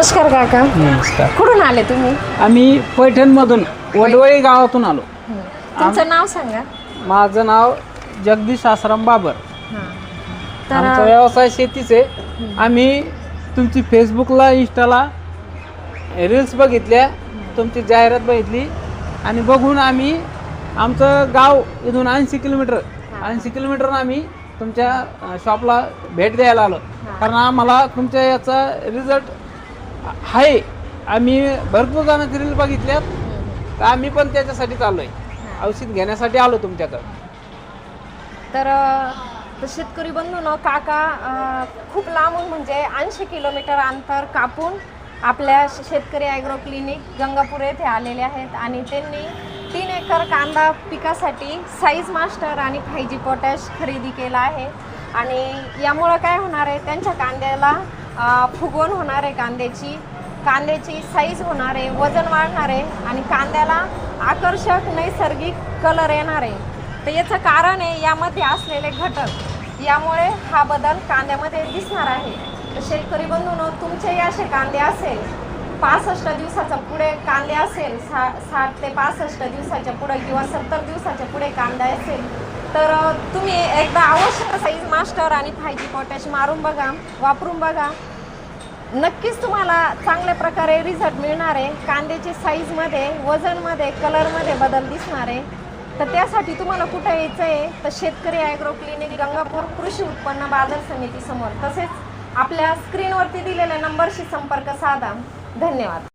नमस्कार काका. नमस्कार. कुठून आले तुम्ही? आम्ही पैठणमधून वडवळी गावातून आलो. तुमचं नाव सांगा. माझं नाव जगदीश आसाराम बाबर. तर आमचा व्यवसाय शेतीच आहे. आम्ही तुमची फेसबुकला इंस्टाला रील्स बघितल्या, तुमची जाहिरात बघितली आणि बघून आम्ही आमचं गाव इथून 80 किलोमीटर आम्ही तुमच्या शॉपला भेट द्यायला आलो. कारण आम्हाला तुमच्या याचा रिझल्ट आहे. आम्ही भरपूर जणांचे रील बघितल्यात, तर आम्ही पण त्याच्यासाठीच आलो आहे, औषध घेण्यासाठी आलो तुमच्याकडं. तर शेतकरी बंधूंनो, काका खूप लांबून म्हणजे 80 किलोमीटर अंतर कापून आपल्या शेतकरी ॲग्रो क्लिनिक गंगापूर येथे आलेले आहेत आणि त्यांनी 3 एकर कांदा पिकासाठी साईज मास्टर आणि 5G पोटॅश खरेदी केला आहे. आणि यामुळं काय होणार आहे, त्यांच्या कांद्याला फुगवण होणार आहे, कांद्याची साईज होणार आहे, वजन वाढणार आहे आणि कांद्याला आकर्षक नैसर्गिक कलर येणार आहे. तर याचं कारण आहे यामध्ये असलेले घटक, यामुळे हा बदल कांद्यामध्ये दिसणार आहे. तर शेतकरी बंधूंनो, तुमचेही असे कांदे असेल, 65 दिवसाच्या पुढे कांदे असेल, 60 ते 65 दिवसाच्या पुढे किंवा 70 दिवसाच्या पुढे कांदा असेल, तर तुम्ही एकदा अवश्य साईज मास्टर आणि 5G पोटॅश मारून बघा, वापरून बघा. नक्कीच तुम्हाला चांगल्या प्रकारे रिझल्ट मिळणार आहे. कांद्याची साईजमध्ये, वजनमध्ये, कलरमध्ये बदल दिसणार आहे. तर त्यासाठी तुम्हाला कुठं यायचं आहे, तर शेतकरी ॲग्रो क्लिनिक गंगापूर कृषी उत्पन्न बाजार समिती समोर, तसेच आपल्या स्क्रीनवरती दिलेल्या नंबरशी संपर्क साधा. धन्यवाद.